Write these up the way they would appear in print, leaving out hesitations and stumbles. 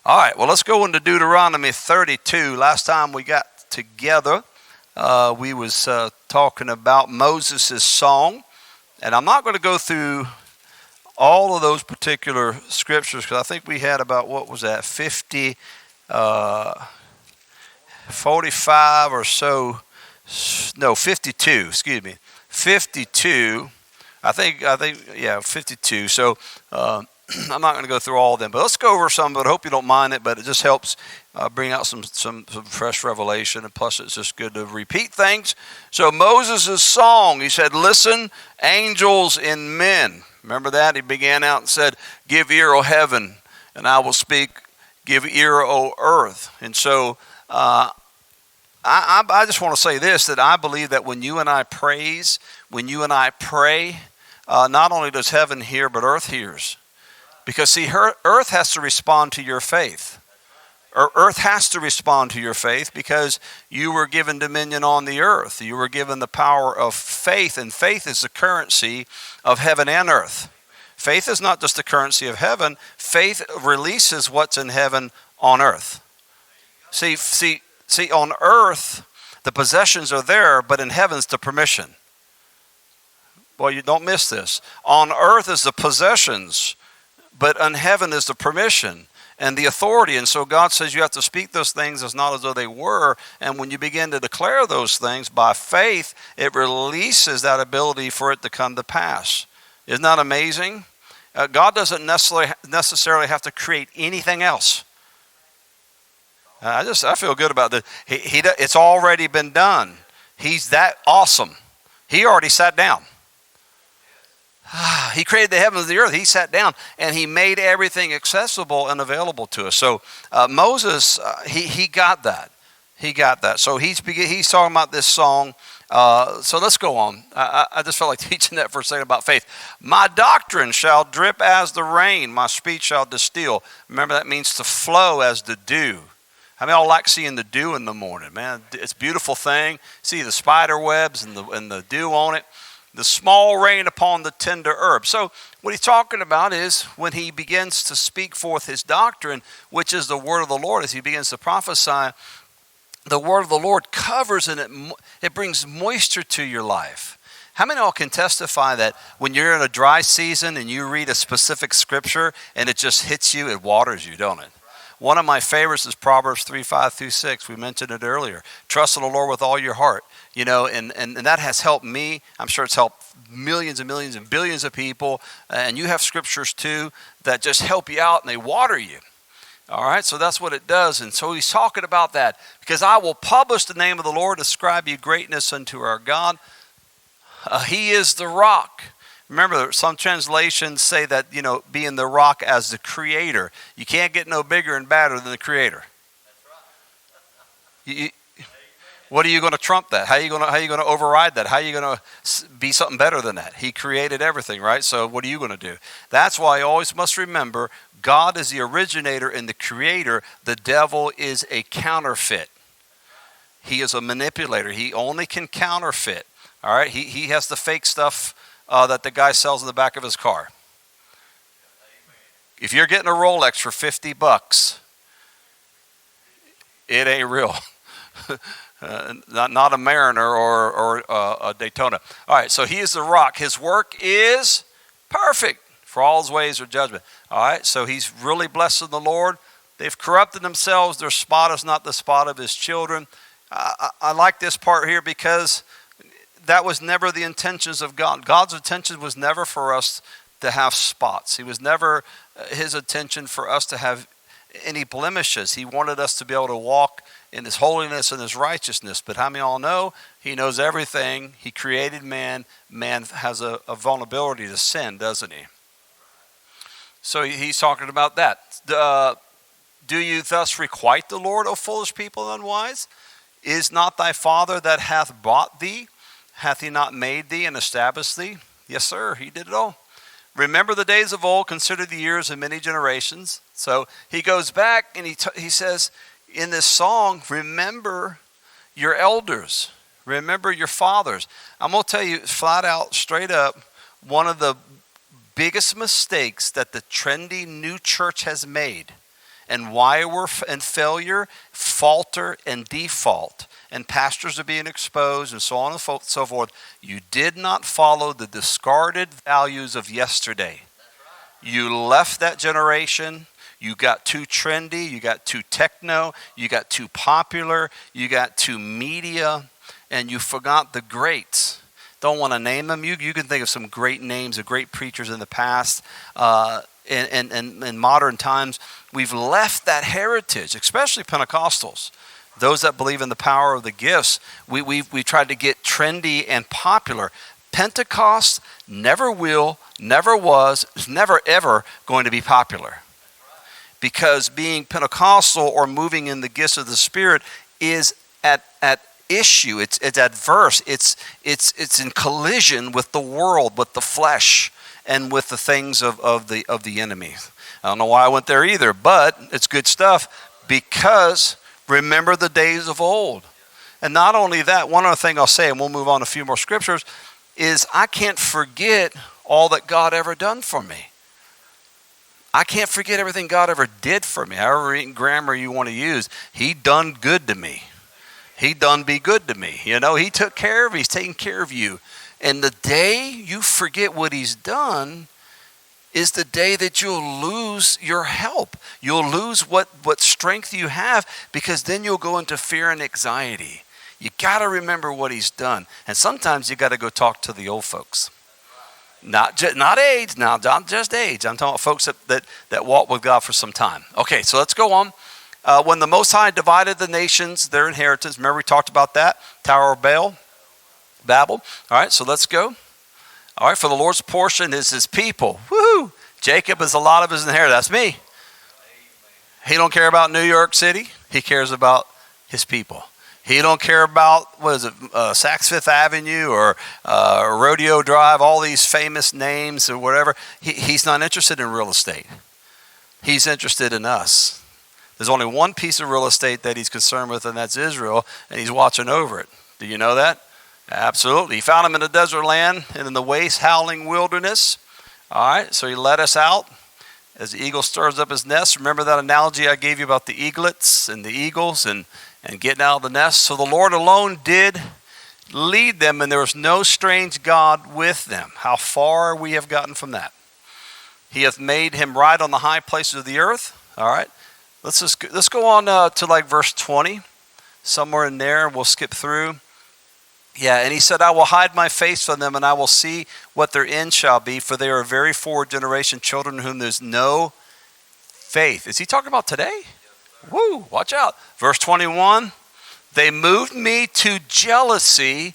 All right, well, let's go into Deuteronomy 32. Last time we got together, we was talking about Moses' song. And I'm not going to go through all of those particular scriptures because I think we had about, 45 or so. No, 52, excuse me. 52. I think, 52. So I'm not going to go through all of them, but let's go over some. But I hope you don't mind it. But it just helps bring out some fresh revelation, and plus it's just good to repeat things. So Moses' song, he said, "Listen, angels and men." Remember that? He began out and said, "Give ear, O heaven, and I will speak. Give ear, O earth." And so I just want to say this, that I believe that when you and I praise, when you and I pray, not only does heaven hear, but earth hears. Because see, earth has to respond to your faith. Earth has to respond to your faith because you were given dominion on the earth. You were given the power of faith, and faith is the currency of heaven and earth. Faith is not just the currency of heaven. Faith releases what's in heaven on earth. See, on earth, the possessions are there, but in heaven's the permission. Well, you don't miss this. On earth is the possessions, but in heaven is the permission and the authority. And so God says you have to speak those things as not as though they were. And when you begin to declare those things by faith, it releases that ability for it to come to pass. Isn't that amazing? God doesn't necessarily have to create anything else. I feel good about that. It's already been done. He's that awesome. He already sat down. He created the heavens and the earth. He sat down and he made everything accessible and available to us. So Moses, he got that. He got that. So he's talking about this song. So let's go on. I just felt like teaching that for a second about faith. "My doctrine shall drip as the rain. My speech shall distill." Remember, that means to flow as the dew. How many of y'all like seeing the dew in the morning? Man, it's a beautiful thing. See the spider webs and the dew on it. "The small rain upon the tender herb." So what he's talking about is when he begins to speak forth his doctrine, which is the word of the Lord, as he begins to prophesy, the word of the Lord covers and it brings moisture to your life. How many of y'all can testify that when you're in a dry season and you read a specific scripture and it just hits you, it waters you, don't it? One of my favorites is Proverbs 3:5-6. We mentioned it earlier. "Trust in the Lord with all your heart." You know, and that has helped me. I'm sure it's helped millions and millions and billions of people. And you have scriptures too that just help you out and they water you. All right, so that's what it does. And so he's talking about that. "Because I will publish the name of the Lord, ascribe you greatness unto our God. He is the rock." Remember, some translations say that, being the rock as the creator. You can't get no bigger and badder than the creator. That's right. What are you going to trump that? How are you going to override that? How are you going to be something better than that? He created everything, right? So what are you going to do? That's why you always must remember, God is the originator and the creator. The devil is a counterfeit. He is a manipulator. He only can counterfeit. All right? He has the fake stuff that the guy sells in the back of his car. If you're getting a Rolex for $50, it ain't real. Not a Mariner or a Daytona. All right, so he is the rock. His work is perfect, for all his ways are judgment. All right, so he's really blessing the Lord. They've corrupted themselves. Their spot is not the spot of his children. I like this part here because that was never the intentions of God. God's intention was never for us to have spots. He was never his intention for us to have any blemishes. He wanted us to be able to walk in his holiness and his righteousness. But how many of y'all know he knows everything? He created man. Man has a vulnerability to sin, doesn't he? So he's talking about that. "Do you thus requite the Lord, O foolish people and unwise? Is not thy Father that hath bought thee? Hath he not made thee and established thee?" Yes, sir, he did it all. "Remember the days of old, consider the years of many generations." So he goes back and he says in this song, remember your elders. Remember your fathers. I'm going to tell you flat out, straight up, one of the biggest mistakes that the trendy new church has made and why we're in failure, falter, and default, and pastors are being exposed, and so on and so forth. You did not follow the discarded values of yesterday. You left that generation. You got too trendy. You got too techno. You got too popular. You got too media, and you forgot the greats. Don't want to name them. You can think of some great names of great preachers in the past. In modern times, we've left that heritage, especially Pentecostals. Those that believe in the power of the gifts, we tried to get trendy and popular. Pentecost never will, never was, is never ever going to be popular. Because being Pentecostal or moving in the gifts of the Spirit is at issue. It's adverse. It's in collision with the world, with the flesh, and with the things of the enemy. I don't know why I went there either, but it's good stuff because remember the days of old. And not only that, one other thing I'll say, and we'll move on to a few more scriptures, is I can't forget all that God ever done for me. I can't forget everything God ever did for me. However grammar you want to use, he done good to me. He done be good to me. You know, he took care of me. He's taking care of you. And the day you forget what he's done is the day that you'll lose your help. You'll lose what strength you have, because then you'll go into fear and anxiety. You got to remember what he's done. And sometimes you got to go talk to the old folks. Not age, now not just age. I'm talking about folks that walk with God for some time. Okay, so let's go on. When the Most High divided the nations, their inheritance, remember we talked about that? Tower of Babel. All right, so let's go. All right, for the Lord's portion is his people. Woohoo! Jacob is a lot of his inheritance. That's me. He don't care about New York City. He cares about his people. He don't care about, Saks Fifth Avenue or Rodeo Drive, all these famous names or whatever. He's not interested in real estate. He's interested in us. There's only one piece of real estate that he's concerned with, and that's Israel, and he's watching over it. Do you know that? Absolutely. He found him in a desert land and in the waste, howling wilderness. All right, so he led us out as the eagle stirs up his nest. Remember that analogy I gave you about the eaglets and the eagles and getting out of the nest? So the Lord alone did lead them, and there was no strange God with them. How far we have gotten from that. He hath made him ride on the high places of the earth. All right. Let's go on to like verse 20, somewhere in there. We'll skip through. Yeah, and he said, I will hide my face from them, and I will see what their end shall be, for they are a very forward generation, children whom there's no faith. Is he talking about today? Woo, watch out. Verse 21, they moved me to jealousy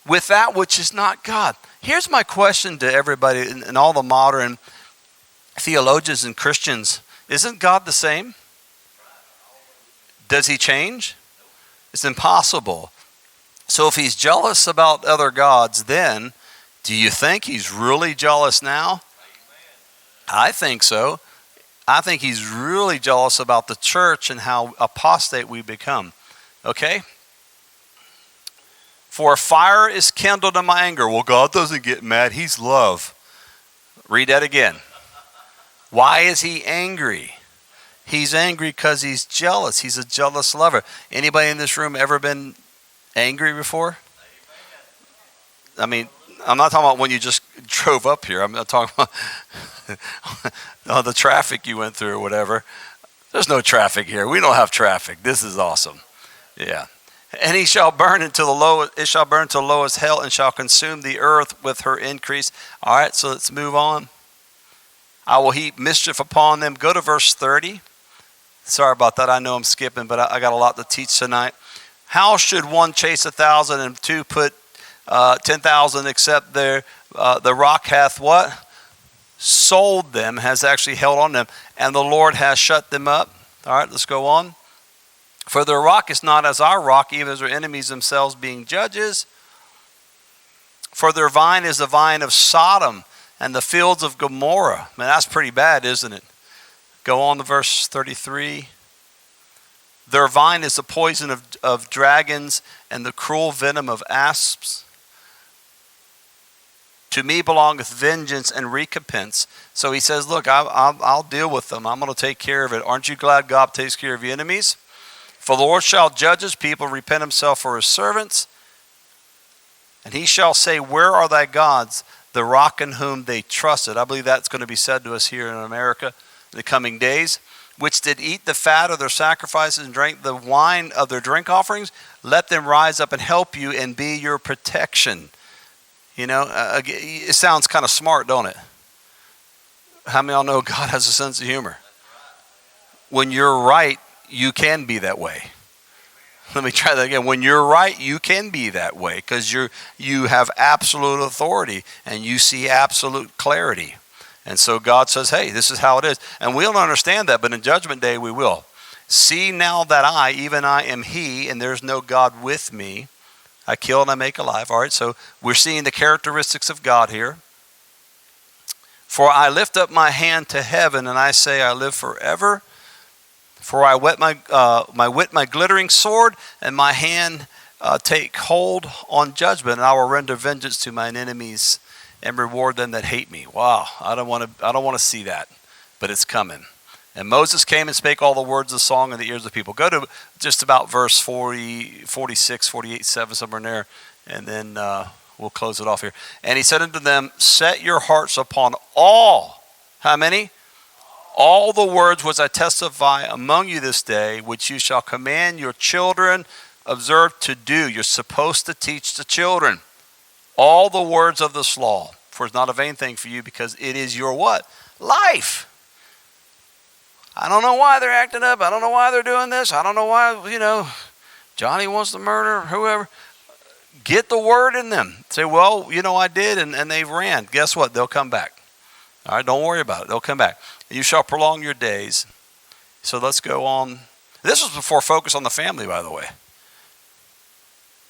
with that which is not God. Here's my question to everybody and all the modern theologians and Christians. Isn't God the same? Does he change? It's impossible. So if he's jealous about other gods then, do you think he's really jealous now? I think so. I think he's really jealous about the church and how apostate we become. Okay? For fire is kindled in my anger. Well, God doesn't get mad. He's love. Read that again. Why is he angry? He's angry because he's jealous. He's a jealous lover. Anybody in this room ever been angry before? I mean, I'm not talking about when you just drove up here. I'm not talking about the traffic you went through or whatever. There's no traffic here. We don't have traffic. This is awesome. Yeah. And he shall burn into the lowest, it shall burn to the lowest hell and shall consume the earth with her increase. All right, so let's move on. I will heap mischief upon them. Go to verse 30. Sorry about that. I know I'm skipping, but I got a lot to teach tonight. How should one chase 1,000 and two put 10,000, except the rock hath what? Sold them, has actually held on them, and the Lord has shut them up. All right, let's go on. For their rock is not as our rock, even as their enemies themselves being judges. For their vine is the vine of Sodom and the fields of Gomorrah. Man, that's pretty bad, isn't it? Go on to verse 33. Their vine is the poison of dragons and the cruel venom of asps. To me belongeth vengeance and recompense. So he says, look, I'll deal with them. I'm going to take care of it. Aren't you glad God takes care of your enemies? For the Lord shall judge his people, repent himself for his servants. And he shall say, where are thy gods, the rock in whom they trusted? I believe that's going to be said to us here in America in the coming days. Which did eat the fat of their sacrifices and drank the wine of their drink offerings. Let them rise up and help you and be your protection. You know, it sounds kind of smart, don't it? How many of y'all know God has a sense of humor? When you're right, you can be that way. Let me try that again. When you're right, you can be that way because you have absolute authority and you see absolute clarity. And so God says, hey, this is how it is. And we don't understand that, but in Judgment Day we will. See now that I, even I, am he, and there's no God with me. I kill and I make alive. All right, so we're seeing the characteristics of God here. For I lift up my hand to heaven, and I say, I live forever. For I wet my glittering sword, and my hand take hold on judgment, and I will render vengeance to mine enemies and reward them that hate me. Wow, I don't want to see that, but it's coming. And Moses came and spake all the words of the song in the ears of the people. Go to just about verse 40, 46, 48, 7, somewhere in there, and then we'll close it off here. And he said unto them, set your hearts upon all. How many? All the words which I testify among you this day, which you shall command your children, observe to do. You're supposed to teach the children. All the words of this law, for it's not a vain thing for you, because it is your what? Life. I don't know why they're acting up. I don't know why they're doing this. I don't know why, Johnny wants to murder whoever. Get the word in them. Say, well, I did, and they ran. Guess what? They'll come back. All right, don't worry about it. They'll come back. You shall prolong your days. So let's go on. This was before Focus on the Family, by the way.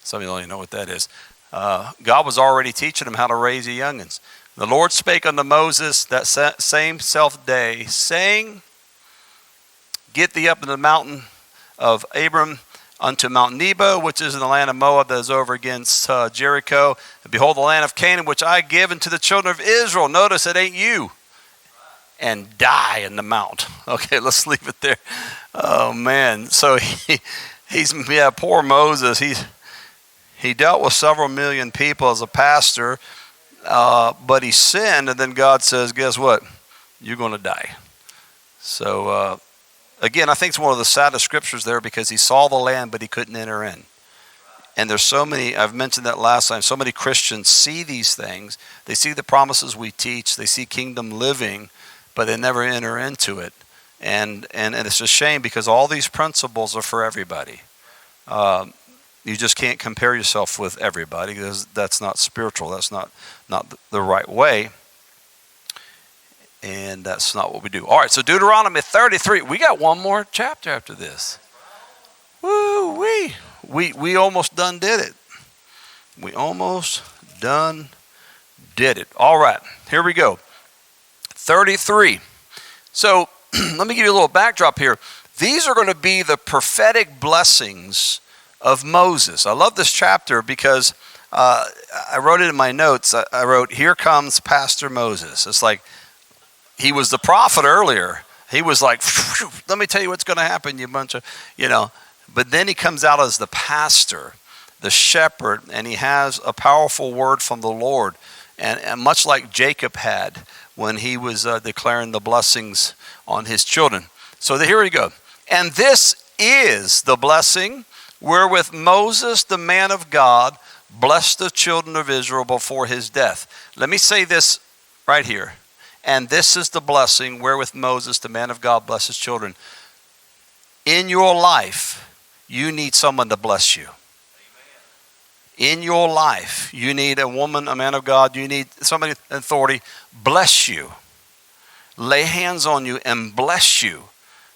Some of you don't even know what that is. God was already teaching them how to raise the youngins. The Lord spake unto Moses that same self day, saying, get thee up in the mountain of Abram unto Mount Nebo, which is in the land of Moab that is over against Jericho. And behold, the land of Canaan, which I give unto the children of Israel. Notice it ain't you. And die in the mount. Okay, let's leave it there. Oh, man. So poor Moses. He dealt with several million people as a pastor, but he sinned, and then God says, guess what? You're going to die. So, again, I think it's one of the saddest scriptures there because he saw the land, but he couldn't enter in. And there's so many, I've mentioned that last time, so many Christians see these things. They see the promises we teach. They see kingdom living, but they never enter into it. And it's a shame because all these principles are for everybody. You just can't compare yourself with everybody because that's not spiritual. That's not the right way. And that's not what we do. All right, so Deuteronomy 33. We got one more chapter after this. Woo-wee. We almost done did it. We almost done did it. All right, here we go. 33. So let me give you a little backdrop here. These are going to be the prophetic blessings of Moses. I love this chapter because I wrote it in my notes. I wrote, here comes Pastor Moses. It's like he was the prophet earlier. He was like, let me tell you what's going to happen, you bunch of, But then he comes out as the pastor, the shepherd, and he has a powerful word from the Lord. And much like Jacob had when he was declaring the blessings on his children. So here we go. And this is the blessing wherewith Moses, the man of God, blessed the children of Israel before his death. Let me say this right here. And this is the blessing wherewith Moses, the man of God, blessed his children. In your life, you need someone to bless you. In your life, you need a woman, a man of God, you need somebody in authority, bless you. Lay hands on you and bless you.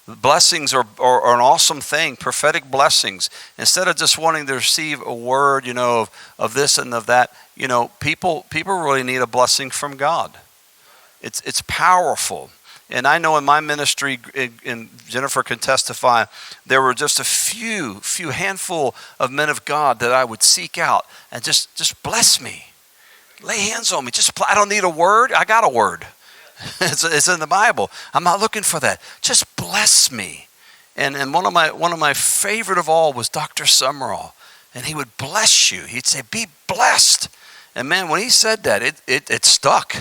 Blessings are an awesome thing, prophetic blessings. Instead of just wanting to receive a word, of this and of that, people really need a blessing from God. It's powerful. And I know in my ministry, and Jennifer can testify, there were just a few handful of men of God that I would seek out and just bless me. Lay hands on me. I don't need a word. I got a word. It's in the Bible. I'm not looking for that. Just bless me. And one of my favorite of all was Dr. Summerall. And he would bless you. He'd say, be blessed. And man, when he said that, it stuck.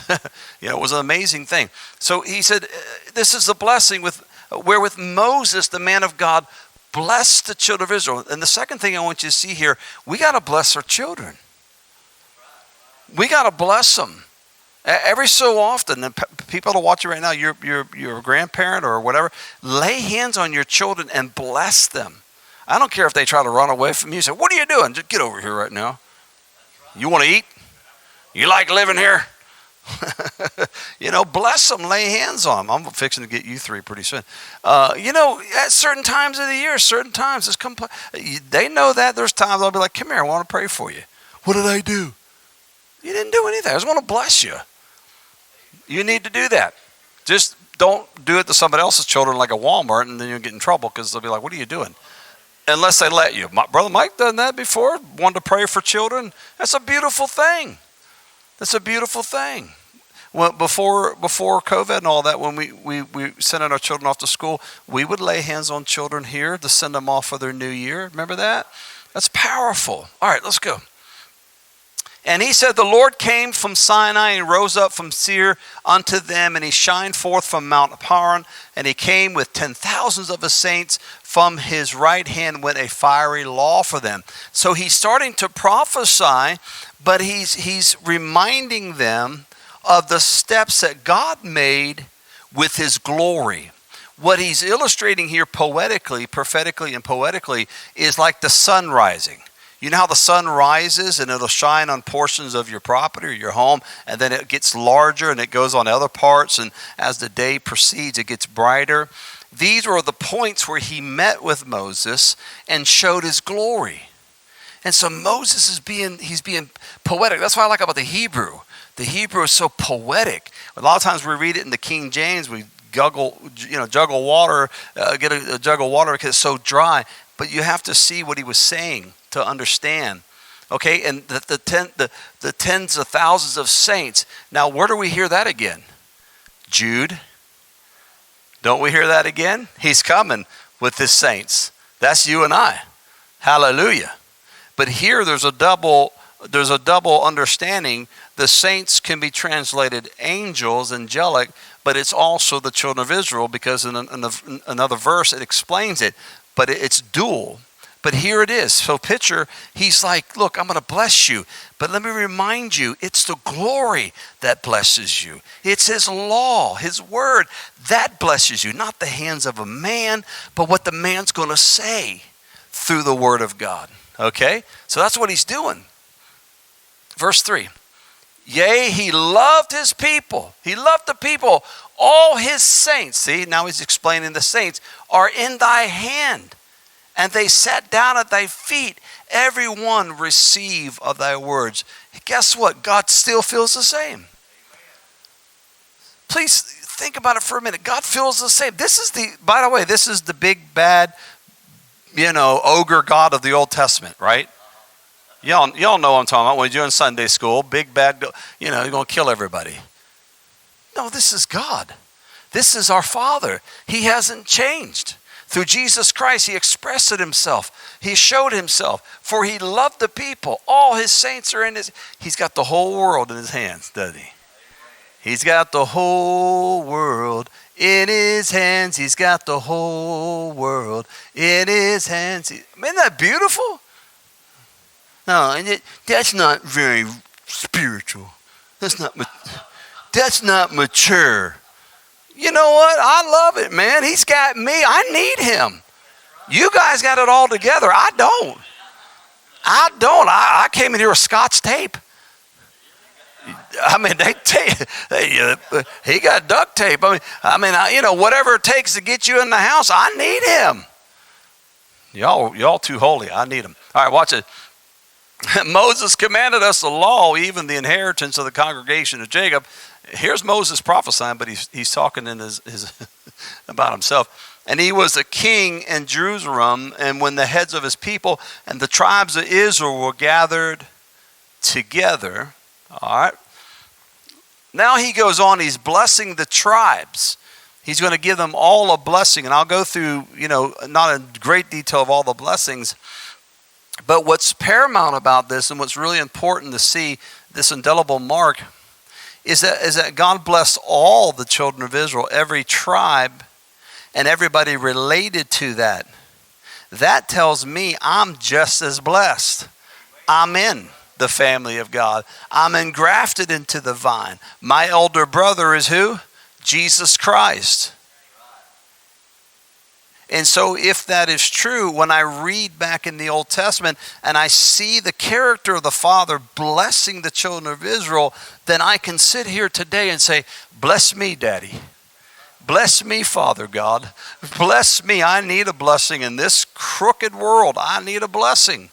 It was an amazing thing. So he said, this is the blessing wherewith Moses, the man of God, blessed the children of Israel. And the second thing I want you to see here, we got to bless our children. We got to bless them. Every so often, and people that are watching right now, you're a grandparent or whatever, lay hands on your children and bless them. I don't care if they try to run away from you. Say, what are you doing? Just get over here right now. You want to eat? You like living here? Bless them, lay hands on them. I'm fixing to get you three pretty soon. At certain times of the year, certain times, they know that. There's times I'll be like, come here, I want to pray for you. What did I do? You didn't do anything. I just want to bless you. You need to do that. Just don't do it to somebody else's children like a Walmart, and then you'll get in trouble because they'll be like, what are you doing? Unless they let you. My brother Mike done that before, wanted to pray for children. That's a beautiful thing. That's a beautiful thing. Well, before COVID and all that, when we sent our children off to school, we would lay hands on children here to send them off for their new year. Remember that? That's powerful. All right, let's go. And he said, the Lord came from Sinai and rose up from Seir unto them, and he shined forth from Mount Paran, and he came with 10,000s of his saints. From his right hand went a fiery law for them. So he's starting to prophesy, but he's reminding them of the steps that God made with his glory. What he's illustrating here poetically, prophetically and poetically, is like the sun rising. You know how the sun rises and it'll shine on portions of your property or your home, and then it gets larger and it goes on other parts, and as the day proceeds, it gets brighter. These were the points where he met with Moses and showed his glory. And so Moses he's being poetic. That's what I like about the Hebrew. The Hebrew is so poetic. A lot of times we read it in the King James, we juggle water, get a jug of water because it's so dry. But you have to see what he was saying to understand. Okay, and the tens of thousands of saints. Now, where do we hear that again? Jude. Don't we hear that again? He's coming with his saints. That's you and I. Hallelujah. But here there's a double understanding. The saints can be translated angels, angelic, but it's also the children of Israel, because in another verse it explains it. But it's dual. But here it is. So picture, he's like, look, I'm going to bless you. But let me remind you, it's the glory that blesses you. It's his law, his word, that blesses you. Not the hands of a man, but what the man's going to say through the word of God. Okay? So that's what he's doing. Verse 3. Yea, he loved his people. He loved the people. All his saints, see, now he's explaining the saints, are in thy hand. And they sat down at thy feet. Every one receive of thy words. Guess what? God still feels the same. Please think about it for a minute. God feels the same. By the way, this is the big bad, ogre God of the Old Testament, right? Y'all know what I'm talking about when you're in Sunday school. Big bad, you're going to kill everybody. No, this is God. This is our Father. He hasn't changed. Through Jesus Christ, he expressed it himself. He showed himself. For he loved the people. All his saints are in he's got the whole world in his hands, doesn't he? He's got the whole world in his hands. He's got the whole world in his hands. Isn't that beautiful? No, and that's not very spiritual. That's not mature. You know what? I love it, man. He's got me. I need him. You guys got it all together. I don't. I came in here with Scotch tape. I mean, he got duct tape. Whatever it takes to get you in the house, I need him. Y'all too holy. I need him. All right, watch it. Moses commanded us the law, even the inheritance of the congregation of Jacob. Here's Moses prophesying, but he's talking in his about himself. And he was a king in Jerusalem, and when the heads of his people and the tribes of Israel were gathered together, All right. Now he goes on, he's blessing the tribes. He's going to give them all a blessing. And I'll go through, not in great detail of all the blessings. But what's paramount about this and what's really important to see, this indelible mark, is that God blessed all the children of Israel, every tribe and everybody related to that. That tells me I'm just as blessed. I'm in the family of God. I'm engrafted into the vine. My elder brother is who? Jesus Christ. And so if that is true, when I read back in the Old Testament and I see the character of the Father blessing the children of Israel, then I can sit here today and say, bless me, Daddy. Bless me, Father God. Bless me. I need a blessing in this crooked world. I need a blessing.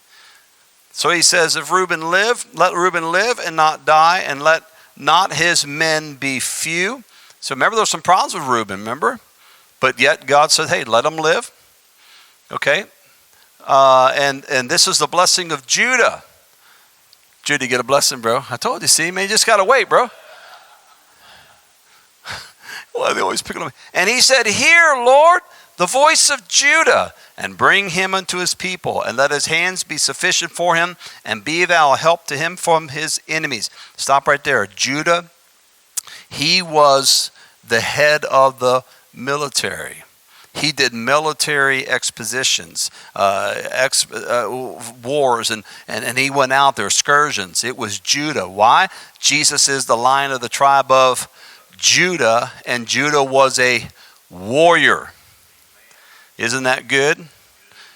So he says, if Reuben live, let Reuben live and not die, and let not his men be few. So remember, there's some problems with Reuben, remember? But yet God said, hey, let him live. Okay? And this is the blessing of Judah. Judah, get a blessing, bro. I told you, see, man, you just got to wait, bro. Well, they always pick on me. And he said, hear, Lord, the voice of Judah, and bring him unto his people, and let his hands be sufficient for him, and be thou a help to him from his enemies. Stop right there. Judah, he was the head of the military. He did military expositions, wars, and he went out there, excursions. It was Judah. Why? Jesus is the Lion of the tribe of Judah, and Judah was a warrior. Isn't that good?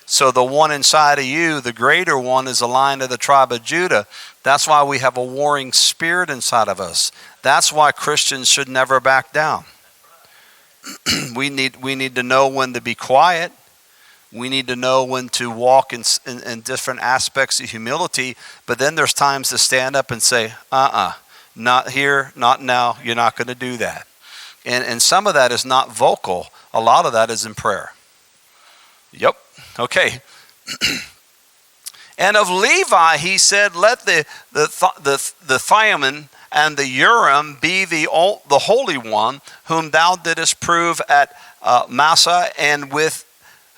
So the one inside of you, the greater one, is the Lion of the tribe of Judah. That's why we have a warring spirit inside of us. That's why Christians should never back down. We need to know when to be quiet. We need to know when to walk in different aspects of humility. But then there's times to stand up and say, not here, not now. You're not going to do that. And some of that is not vocal. A lot of that is in prayer. Yep. Okay. And of Levi, he said, let the Thummim and the Urim be the Holy One, whom thou didst prove at Massah, and with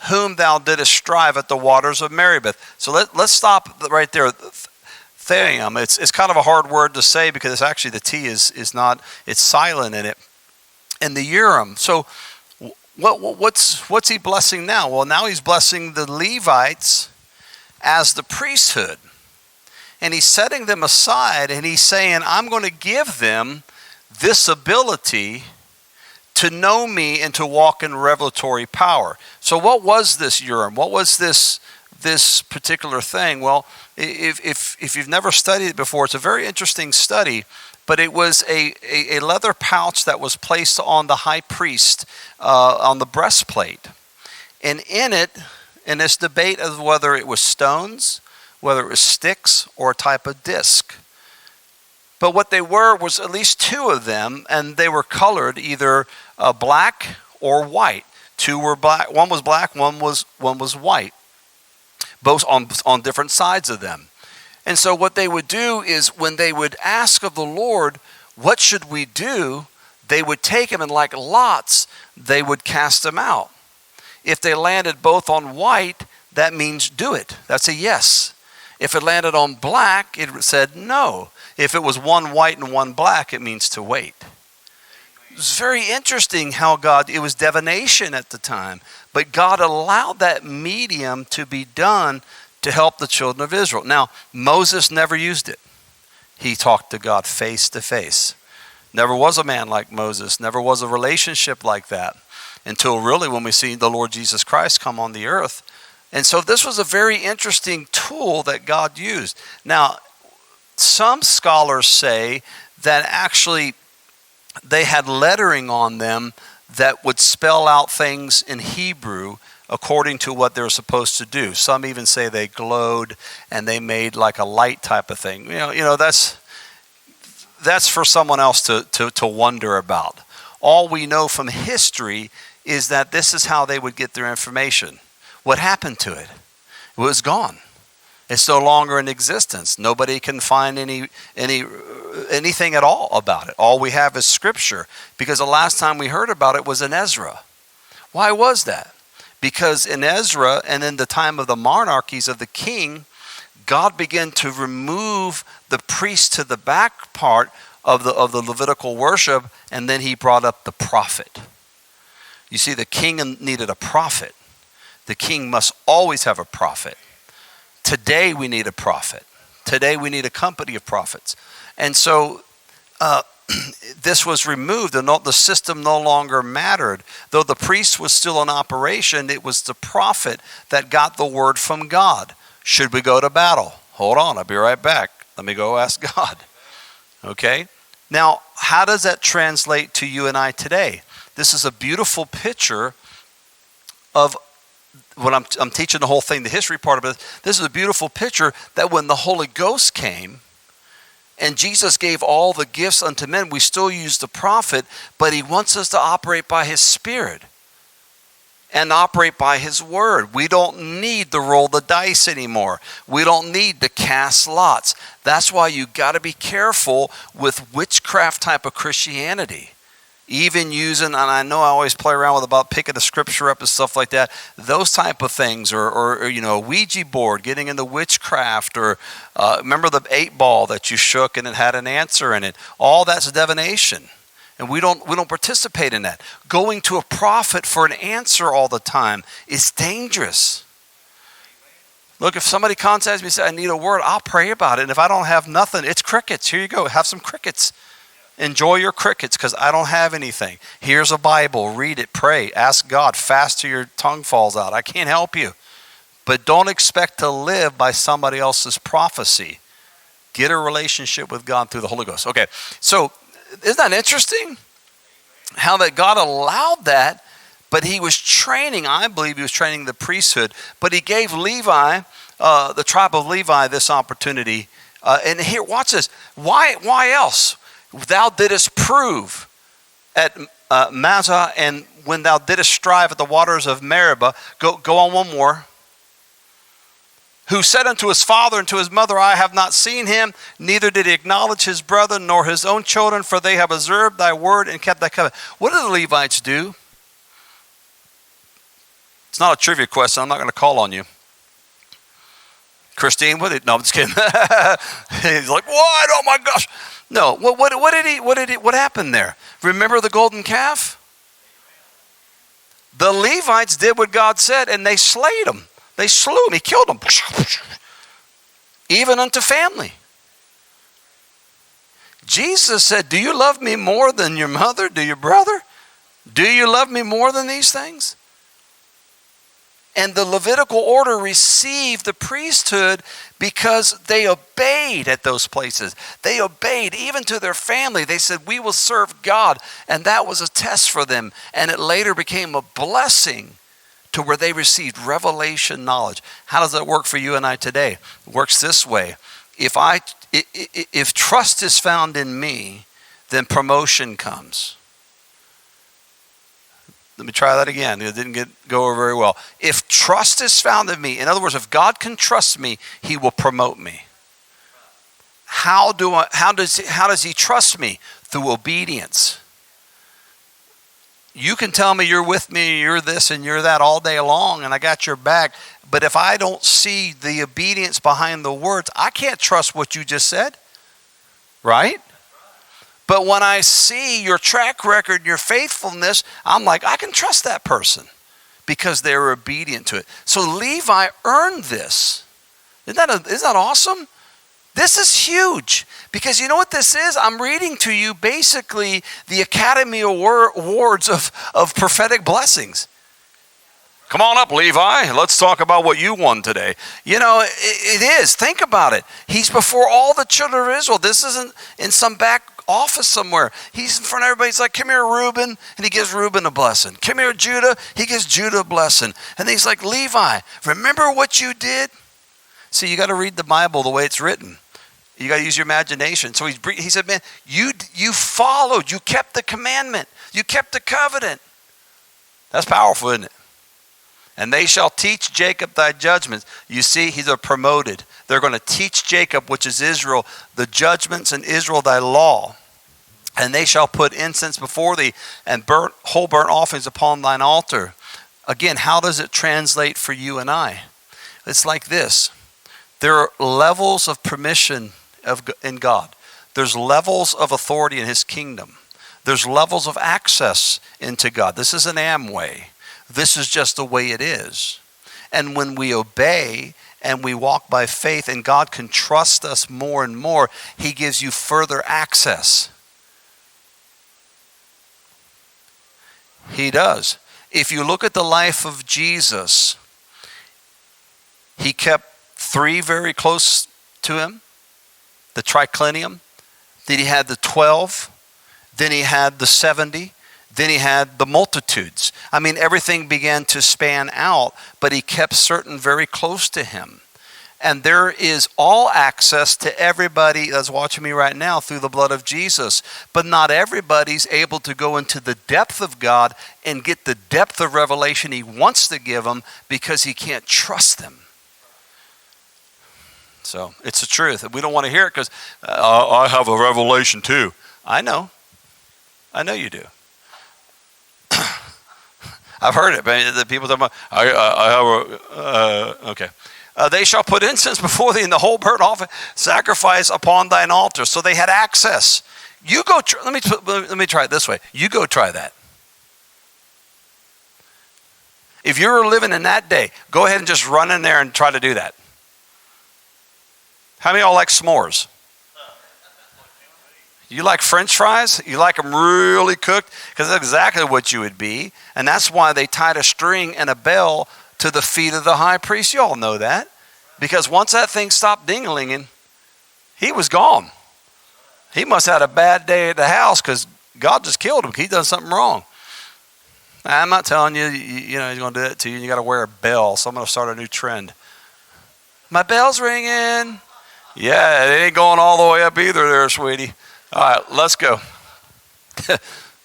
whom thou didst strive at the waters of Meribah. So let's stop right there. Thummim. It's kind of a hard word to say because it's actually the T is not, it's silent in it. And the Urim. So what's he blessing now? Well, now he's blessing the Levites as the priesthood. And he's setting them aside, and he's saying, I'm going to give them this ability to know me and to walk in revelatory power. So what was this Urim? What was this particular thing? Well, if you've never studied it before, it's a very interesting study. But it was a leather pouch that was placed on the high priest on the breastplate. And in it, in this debate of whether it was stones, whether it was sticks, or a type of disc. But what they were was at least two of them, and they were colored either black or white. Two were black. One was black, one was white. Both on different sides of them. And so what they would do is when they would ask of the Lord, what should we do? They would take them, and like lots, they would cast them out. If they landed both on white, that means do it. That's a yes. If it landed on black, it said no. If it was one white and one black, it means to wait. It was very interesting how it was divination at the time, but God allowed that medium to be done to help the children of Israel. Now, Moses never used it. He talked to God face to face. Never was a man like Moses. Never was a relationship like that until really when we see the Lord Jesus Christ come on the earth. And so this was a very interesting tool that God used. Now, some scholars say that actually they had lettering on them that would spell out things in Hebrew according to what they're supposed to do. Some even say they glowed and they made like a light type of thing. You know that's for someone else to wonder about. All we know from history is that this is how they would get their information. What happened to it? It was gone. It's no longer in existence. Nobody can find anything at all about it. All we have is Scripture, because the last time we heard about it was in Ezra. Why was that? Because in Ezra and in the time of the monarchies of the king, God began to remove the priest to the back part of the Levitical worship, and then he brought up the prophet. You see, the king needed a prophet. The king must always have a prophet. Today we need a prophet. Today we need a company of prophets. And so this was removed, and the system no longer mattered. Though the priest was still in operation, it was the prophet that got the word from God. Should we go to battle? Hold on, I'll be right back. Let me go ask God. Okay? Now, how does that translate to you and I today? This is a beautiful picture of what I'm teaching the whole thing, the history part of it. This is a beautiful picture that when the Holy Ghost came and Jesus gave all the gifts unto men, we still use the prophet, but he wants us to operate by his Spirit and operate by his word. We don't need to roll the dice anymore. We don't need to cast lots. That's why you got to be careful with witchcraft type of Christianity. Even using, and I know I always play around with about picking the scripture up and stuff like that, those type of things, or a Ouija board, getting into witchcraft, or remember the 8-ball that you shook and it had an answer in it. All that's divination, and we don't participate in that. Going to a prophet for an answer all the time is dangerous. Look, if somebody contacts me and says, I need a word, I'll pray about it, and if I don't have nothing, it's crickets. Here you go, have some crickets. Enjoy your crickets, because I don't have anything. Here's a Bible. Read it. Pray. Ask God. Fast till your tongue falls out. I can't help you. But don't expect to live by somebody else's prophecy. Get a relationship with God through the Holy Ghost. Okay, so isn't that interesting? How that God allowed that, but he was training, I believe he was training the priesthood, but he gave Levi, the tribe of Levi, this opportunity. And here, watch this. Why else? Thou didst prove at Mazzah, and when thou didst strive at the waters of Meribah. Go on one more. Who said unto his father and to his mother, I have not seen him, neither did he acknowledge his brother nor his own children, for they have observed thy word and kept thy covenant. What did the Levites do? It's not a trivia question. I'm not going to call on you. Christine, what did? No, I'm just kidding. He's like, what? Oh my gosh! No. What happened there? Remember the golden calf? The Levites did what God said, and they slayed him. They slew him. He killed him. Even unto family. Jesus said, do you love me more than your mother? Do your brother? Do you love me more than these things? And the Levitical order received the priesthood because they obeyed at those places. They obeyed even to their family. They said, we will serve God. And that was a test for them. And it later became a blessing to where they received revelation knowledge. How does that work for you and I today? It works this way. If trust is found in me, then promotion comes. Let me try that again. It didn't go over very well. If trust is found in me, in other words, if God can trust me, he will promote me. How does he trust me? Through obedience. You can tell me you're with me, you're this and you're that all day long, and I got your back. But if I don't see the obedience behind the words, I can't trust what you just said. Right? But when I see your track record, your faithfulness, I'm like, I can trust that person because they were obedient to it. So Levi earned this. Isn't that awesome? This is huge because you know what this is? I'm reading to you basically the Academy Awards of prophetic blessings. Come on up, Levi. Let's talk about what you won today. You know, it is. Think about it. He's before all the children of Israel. This isn't in some back office somewhere. He's in front of everybody. He's like, come here, Reuben. And he gives Reuben a blessing. Come here, Judah. He gives Judah a blessing. And he's like, Levi, remember what you did? See, you got to read the Bible the way it's written. You got to use your imagination. So he said, man, you followed. You kept the commandment. You kept the covenant. That's powerful, isn't it? And they shall teach Jacob thy judgments. You see, he's promoted. They're going to teach Jacob, which is Israel, the judgments, and Israel thy law. And they shall put incense before thee, and whole burnt offerings upon thine altar. Again, how does it translate for you and I? It's like this. There are levels of permission in God. There's levels of authority in his kingdom. There's levels of access into God. This is an Amway. This is just the way it is. And when we obey and we walk by faith and God can trust us more and more, he gives you further access. He does. If you look at the life of Jesus, he kept 3 very close to him, the triclinium. Then he had the 12. Then he had the 70. Then he had the multitudes. I mean, everything began to span out, but he kept certain very close to him. And there is all access to everybody that's watching me right now through the blood of Jesus. But not everybody's able to go into the depth of God and get the depth of revelation he wants to give them because he can't trust them. So it's the truth. We don't want to hear it because I have a revelation too. I know you do. I've heard it. The people talk about, okay. They shall put incense before thee in the whole burnt offering, sacrifice upon thine altar. So they had access. You go, let me try it this way. You go try that. If you were living in that day, go ahead and just run in there and try to do that. How many of y'all like s'mores? You like French fries? You like them really cooked? Because that's exactly what you would be. And that's why they tied a string and a bell to the feet of the high priest. You all know that. Because once that thing stopped ding-a-linging, he was gone. He must have had a bad day at the house because God just killed him. He done something wrong. I'm not telling you, you know, he's going to do that to you. You got to wear a bell. So I'm going to start a new trend. My bell's ringing. Yeah, it ain't going all the way up either there, sweetie. All right, let's go.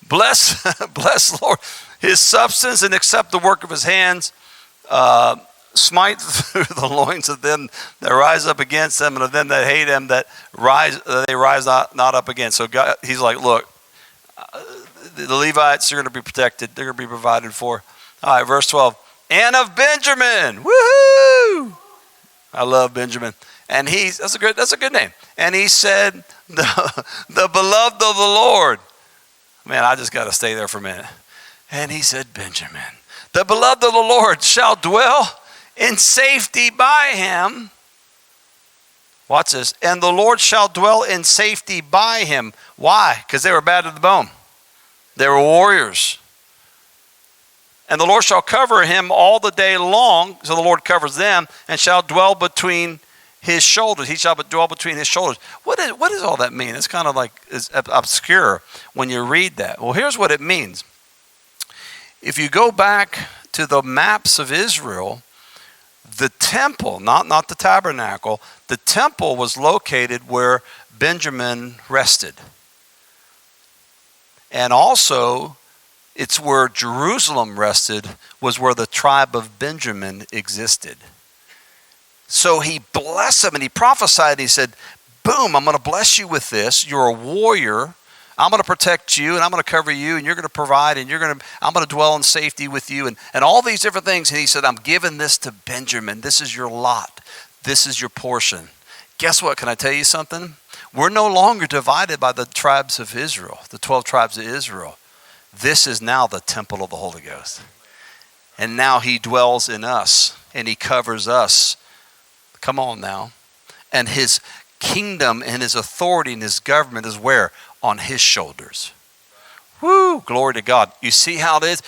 Bless Lord his substance and accept the work of his hands. Smite through the loins of them that rise up against them, and of them that hate him that they rise not up against. So God, he's like, look, the Levites are going to be protected. They're going to be provided for. All right, verse 12. And of Benjamin, woohoo! I love Benjamin. And that's a good name. And he said, the beloved of the Lord. Man, I just got to stay there for a minute. And he said, Benjamin, the beloved of the Lord shall dwell in safety by him. Watch this. And the Lord shall dwell in safety by him. Why? Because they were bad to the bone. They were warriors. And the Lord shall cover him all the day long. So the Lord covers them and shall dwell between his shoulders. He shall dwell between his shoulders. What does all that mean? It's kind of like it's obscure when you read that. Well, here's what it means. If you go back to the maps of Israel, the temple, not the tabernacle, the temple was located where Benjamin rested. And also, it's where Jerusalem rested, was where the tribe of Benjamin existed. So he blessed them and he prophesied. He said, boom, I'm going to bless you with this. You're a warrior. I'm going to protect you and I'm going to cover you and you're going to provide and I'm going to dwell in safety with you and all these different things. And he said, I'm giving this to Benjamin. This is your lot. This is your portion. Guess what? Can I tell you something? We're no longer divided by the tribes of Israel, the 12 tribes of Israel. This is now the temple of the Holy Ghost. And now he dwells in us and he covers us. Come on now. And his kingdom and his authority and his government is where? On his shoulders. Woo! Glory to God. You see how it is?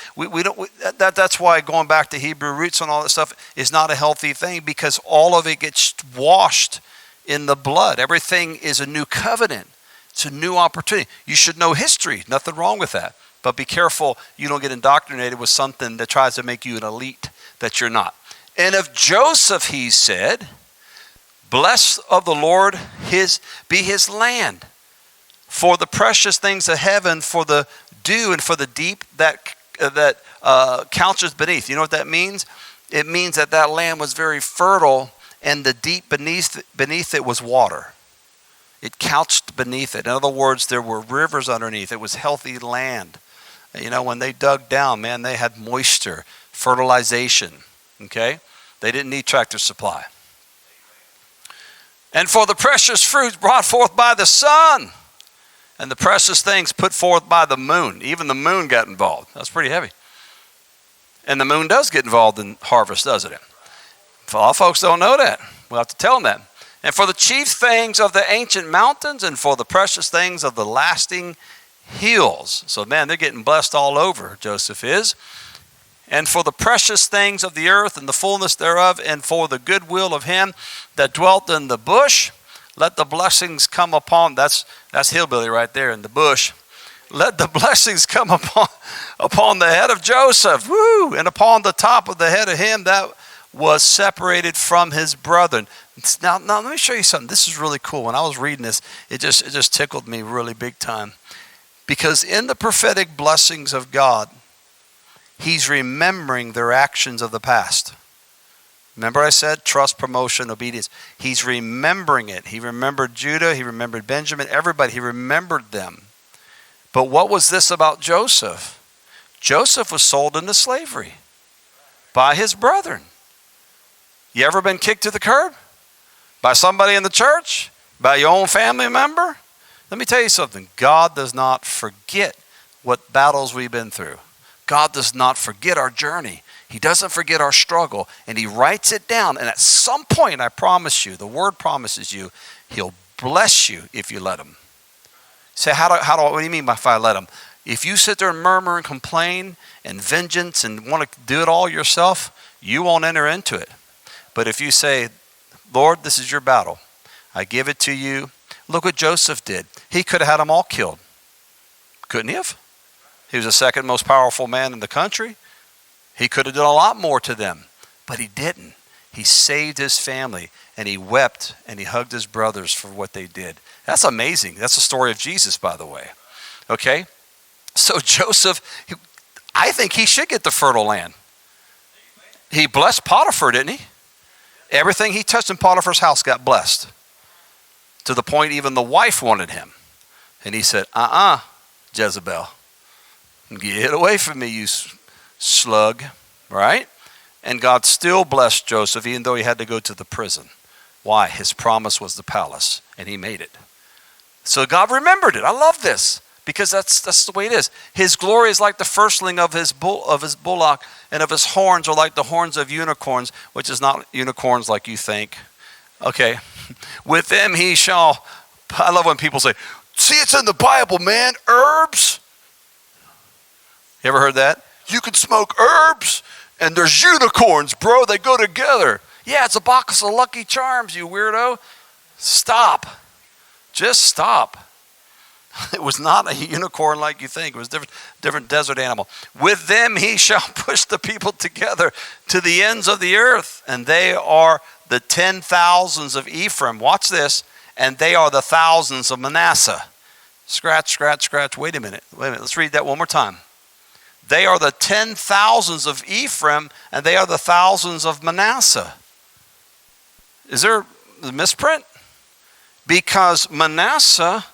That's why going back to Hebrew roots and all that stuff is not a healthy thing, because all of it gets washed in the blood. Everything is a new covenant. It's a new opportunity. You should know history. Nothing wrong with that. But be careful you don't get indoctrinated with something that tries to make you an elite that you're not. And of Joseph he said, blessed of the Lord be his land, for the precious things of heaven, for the dew and for the deep that couches beneath. You know what that means? It means that land was very fertile and the deep beneath it was water. It couched beneath it. In other words, there were rivers underneath. It was healthy land. You know, when they dug down, man, they had moisture, fertilization, okay? They didn't need Tractor Supply. And for the precious fruits brought forth by the sun, and the precious things put forth by the moon. Even the moon got involved. That's pretty heavy. And the moon does get involved in harvest, doesn't it? A lot of folks don't know that. We'll have to tell them that. And for the chief things of the ancient mountains, and for the precious things of the lasting hills. So, man, they're getting blessed all over, Joseph is. And for the precious things of the earth and the fullness thereof, and for the goodwill of him that dwelt in the bush, let the blessings come upon, that's hillbilly right there in the bush. Let the blessings come upon the head of Joseph, woo, and upon the top of the head of him that was separated from his brethren. Now let me show you something. This is really cool. When I was reading this, it just tickled me really big time. Because in the prophetic blessings of God, he's remembering their actions of the past. Remember I said trust, promotion, obedience. He's remembering it. He remembered Judah. He remembered Benjamin. Everybody. He remembered them. But what was this about Joseph? Joseph was sold into slavery by his brethren. You ever been kicked to the curb? By somebody in the church? By your own family member? Let me tell you something. God does not forget what battles we've been through. God does not forget our journey. He doesn't forget our struggle. And he writes it down. And at some point, I promise you, the word promises you, he'll bless you if you let him. Say, what do you mean by if I let him? If you sit there and murmur and complain and vengeance and want to do it all yourself, you won't enter into it. But if you say, Lord, this is your battle. I give it to you. Look what Joseph did. He could have had them all killed. Couldn't he have? He was the second most powerful man in the country. He could have done a lot more to them, but he didn't. He saved his family, and he wept, and he hugged his brothers for what they did. That's amazing. That's the story of Jesus, by the way. Okay? So Joseph, I think he should get the fertile land. He blessed Potiphar, didn't he? Everything he touched in Potiphar's house got blessed. To the point even the wife wanted him. And he said, Jezebel. Get away from me, you slug. Right? And God still blessed Joseph, even though he had to go to the prison. Why? His promise was the palace, and he made it. So God remembered it. I love this, because that's the way it is. His glory is like the firstling of his bullock, and of his horns are like the horns of unicorns, which is not unicorns like you think. Okay. With them he shall, I love when people say, see, it's in the Bible, man, herbs. You ever heard that? You can smoke herbs and there's unicorns, bro. They go together. Yeah, it's a box of Lucky Charms, you weirdo. Stop. Just stop. It was not a unicorn like you think. It was a different desert animal. With them he shall push the people together to the ends of the earth. And they are the 10,000s of Ephraim. Watch this. And they are the thousands of Manasseh. Scratch, scratch, scratch. Wait a minute. Let's read that one more time. They are the 10,000s of Ephraim, and they are the thousands of Manasseh. Is there a misprint? Because Manasseh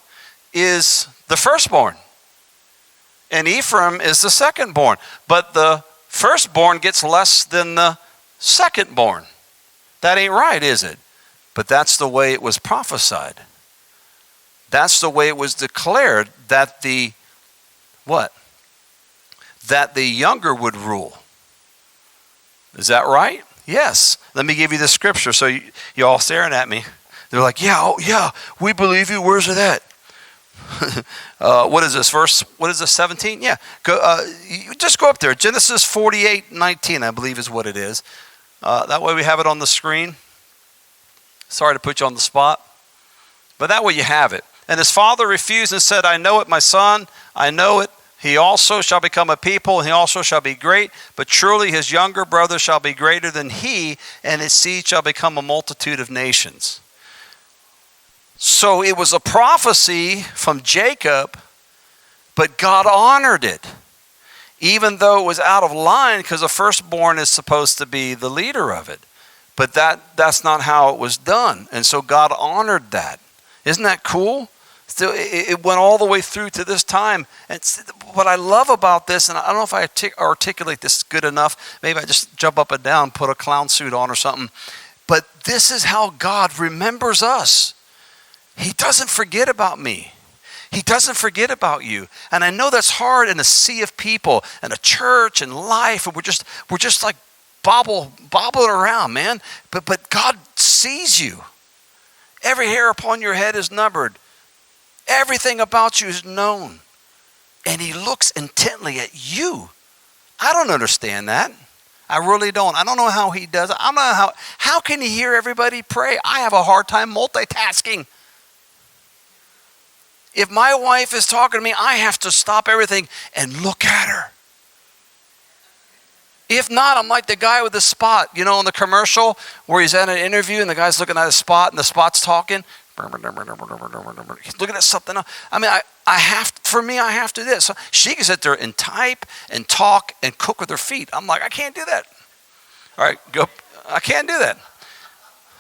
is the firstborn, and Ephraim is the secondborn. But the firstborn gets less than the secondborn. That ain't right, is it? But that's the way it was prophesied. That's the way it was declared that the what? That the younger would rule. Is that right? Yes. Let me give you the scripture. So you all staring at me. They're like, yeah, oh yeah, we believe you. Where's it at? What is this verse? What is this, 17? Yeah. You just go up there. Genesis 48:19, I believe is what it is. That way we have it on the screen. Sorry to put you on the spot. But that way you have it. And his father refused and said, I know it, my son. I know it. He also shall become a people, and he also shall be great. But truly his younger brother shall be greater than he, and his seed shall become a multitude of nations. So it was a prophecy from Jacob, but God honored it. Even though it was out of line, because the firstborn is supposed to be the leader of it. But that's not how it was done. And so God honored that. Isn't that cool? Still, it went all the way through to this time. And what I love about this, and I don't know if I articulate this good enough. Maybe I just jump up and down, put a clown suit on or something. But this is how God remembers us. He doesn't forget about me. He doesn't forget about you. And I know that's hard in a sea of people and a church and life. And we're just like bobbling around, man. But God sees you. Every hair upon your head is numbered. Everything about you is known. And he looks intently at you. I don't understand that. I really don't. I don't know how he does it. I don't know how can he hear everybody pray? I have a hard time multitasking. If my wife is talking to me, I have to stop everything and look at her. If not, I'm like the guy with the spot, in the commercial where he's at an interview and the guy's looking at a spot and the spot's talking. He's looking at something else. I mean, I have to do this. So she can sit there and type and talk and cook with her feet. I'm like, I can't do that. All right, go. I can't do that.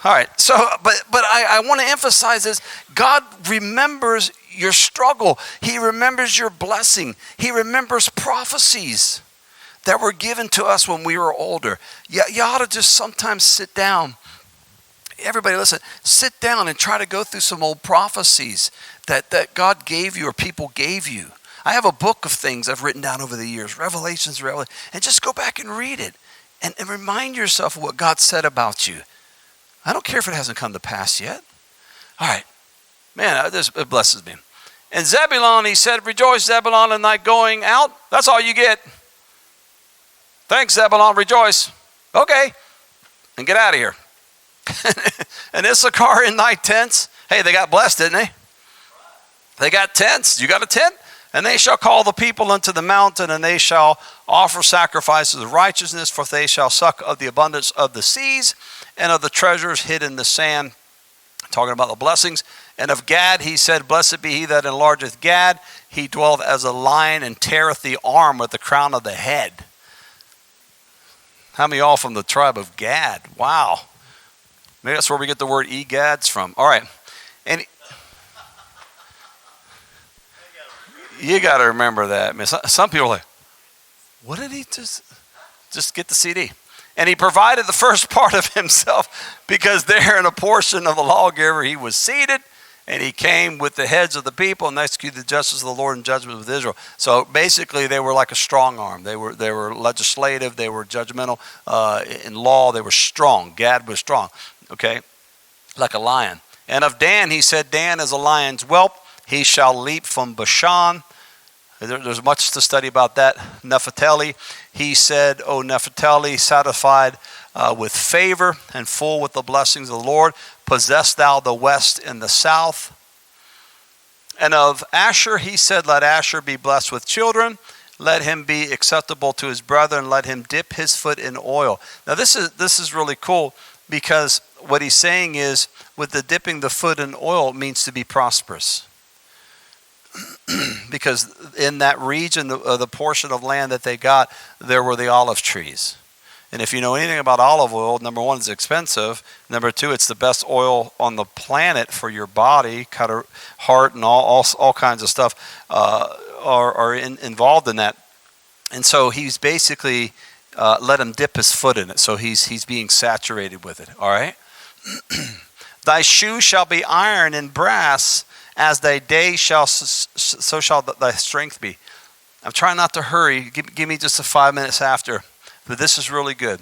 All right, so, but I want to emphasize this. God remembers your struggle. He remembers your blessing. He remembers prophecies that were given to us when we were older. You ought to just sometimes sit down. Everybody listen, sit down and try to go through some old prophecies that God gave you or people gave you. I have a book of things I've written down over the years, Revelations, and just go back and read it and remind yourself of what God said about you. I don't care if it hasn't come to pass yet. All right. Man, it blesses me. And Zebulun, he said, rejoice, Zebulun, in thy going out. That's all you get. Thanks, Zebulun, rejoice. Okay. And get out of here. And Issachar in thy tents. Hey, they got blessed, didn't they? They got tents. You got a tent? And they shall call the people unto the mountain, and they shall offer sacrifices of righteousness, for they shall suck of the abundance of the seas and of the treasures hid in the sand. Talking about the blessings. And of Gad he said, blessed be he that enlargeth Gad. He dwelleth as a lion and teareth the arm with the crown of the head. How many all from the tribe of Gad? Wow. Maybe that's where we get the word egads from. All right. And you got to remember that. I mean, some people are like, what did he just get the CD? And he provided the first part of himself, because there in a portion of the lawgiver he was seated, and he came with the heads of the people and executed the justice of the Lord and judgment with Israel. So basically they were like a strong arm. They were legislative. They were judgmental. In law, they were strong. Gad was strong. Okay, like a lion. And of Dan, he said, Dan is a lion's whelp. He shall leap from Bashan. There's much to study about that. Naphtali, he said, O Naphtali, satisfied with favor and full with the blessings of the Lord, possess thou the west and the south. And of Asher, he said, let Asher be blessed with children. Let him be acceptable to his brethren. Let him dip his foot in oil. Now this is really cool, because what he's saying is, with the dipping the foot in oil, it means to be prosperous. Because in that region, the portion of land that they got, there were the olive trees. And if you know anything about olive oil, number one, it's expensive. Number two, it's the best oil on the planet for your body, kind of heart and all kinds of stuff are involved in that. And so he's basically let him dip his foot in it. So he's being saturated with it. All right. Thy shoe shall be iron and brass, as thy day shall, so shall thy strength be. I'm trying not to hurry. Give me just 5 minutes after. But this is really good.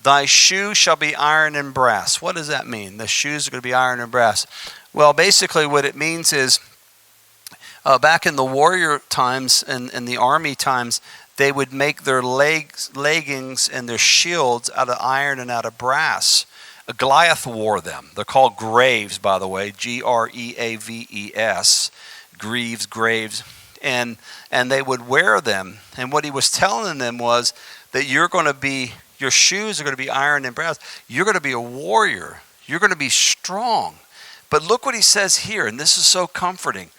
Thy shoe shall be iron and brass. What does that mean? The shoes are going to be iron and brass. Well, basically what it means is, back in the warrior times and in the army times, they would make their leggings and their shields out of iron and out of brass. Goliath wore them. They're called greaves, by the way, Greaves, graves, and they would wear them. And what he was telling them was that your shoes are going to be iron and brass. You're going to be a warrior. You're going to be strong. But look what he says here, and this is so comforting.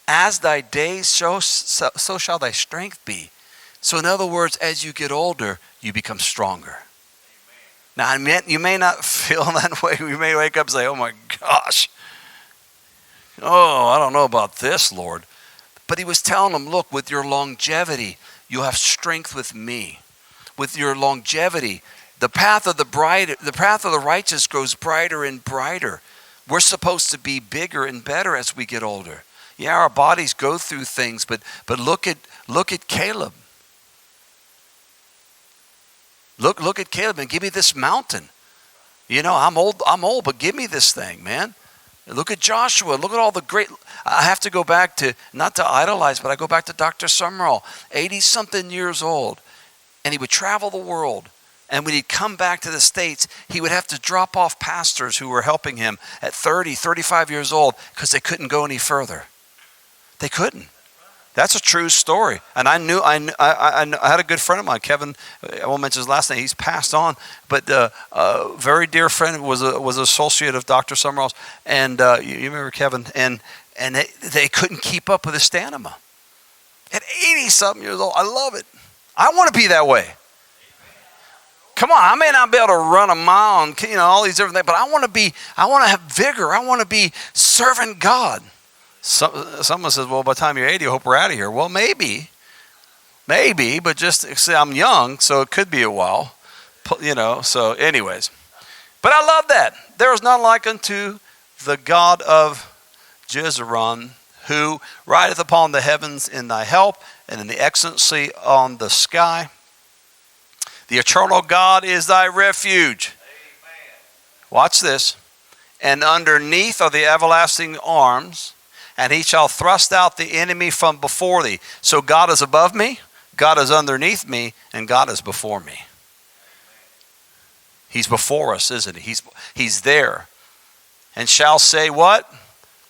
As thy days so shall thy strength be. So in other words, as you get older, you become stronger. Now, you may not feel that way. You may wake up and say, oh my gosh. Oh, I don't know about this, Lord. But he was telling them, look, with your longevity, you have strength with me. With your longevity, the path of the righteous grows brighter and brighter. We're supposed to be bigger and better as we get older. Yeah, our bodies go through things, but look at Caleb. Look at Caleb and give me this mountain. You know, I'm old, but give me this thing, man. Look at Joshua. Look at all the great. I have to go back to, not to idolize, but I go back to Dr. Summerall, 80-something years old. And he would travel the world. And when he'd come back to the States, he would have to drop off pastors who were helping him at 30, 35 years old because they couldn't go any further. They couldn't. That's a true story. And I had a good friend of mine, Kevin. I won't mention his last name. He's passed on, but a very dear friend was an associate of Dr. Summerall's, and you remember Kevin. And they couldn't keep up with his stamina. At 80-something years old, I love it. I want to be that way. Come on, I may not be able to run a mile and all these different things, but I want to have vigor. I want to be serving God. Someone says, well, by the time you're 80, I hope we're out of here. Well, maybe, but just say I'm young, so it could be a while, so anyways. But I love that. There is none like unto the God of Jezreel, who rideth upon the heavens in thy help, and in the excellency on the sky. The eternal God is thy refuge. Amen. Watch this. And underneath are the everlasting arms, and he shall thrust out the enemy from before thee. So God is above me, God is underneath me, and God is before me. He's before us, isn't he? He's there. And shall say what?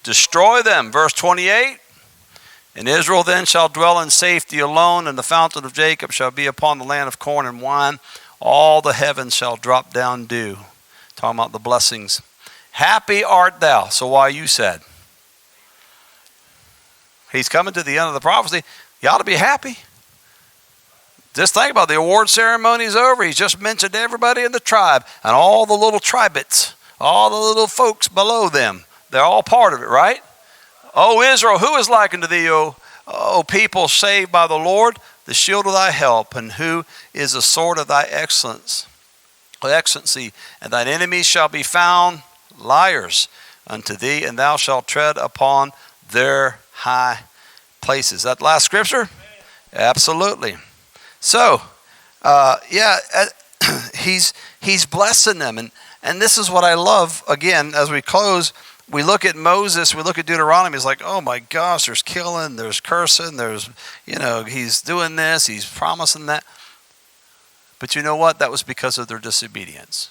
Destroy them. Verse 28. And Israel then shall dwell in safety alone, and the fountain of Jacob shall be upon the land of corn and wine. All the heavens shall drop down dew. Talking about the blessings. Happy art thou. So why you said? He's coming to the end of the prophecy. You ought to be happy. Just think about it. The award ceremony is over. He's just mentioned everybody in the tribe and all the little tribits, all the little folks below them. They're all part of it, right? O Israel, who is like unto thee, O people saved by the Lord, the shield of thy help, and who is the sword of thy excellency, and thine enemies shall be found liars unto thee, and thou shalt tread upon their high places. That last scripture? Amen. Absolutely. So, he's blessing them, and this is what I love. Again, as we close, we look at Moses, we look at Deuteronomy, it's like, oh my gosh, there's killing, there's cursing, there's, he's doing this, he's promising that. But you know what? That was because of their disobedience.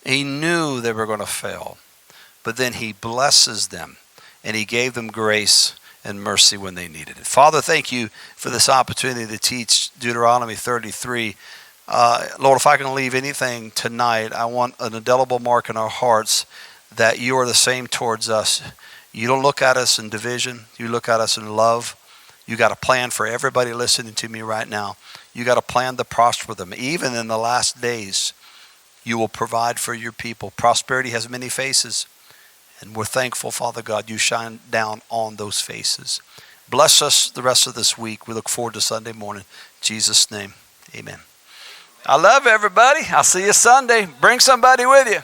He knew they were going to fail, but then he blesses them, and he gave them grace and mercy when they needed it. Father, thank you for this opportunity to teach Deuteronomy 33. Lord, if I can leave anything tonight, I want an indelible mark in our hearts that you are the same towards us. You don't look at us in division. You look at us in love. You got a plan for everybody listening to me right now. You got a plan to prosper them. Even in the last days, you will provide for your people. Prosperity has many faces. And we're thankful, Father God, you shine down on those faces. Bless us the rest of this week. We look forward to Sunday morning. In Jesus' name, amen. I love everybody. I'll see you Sunday. Bring somebody with you.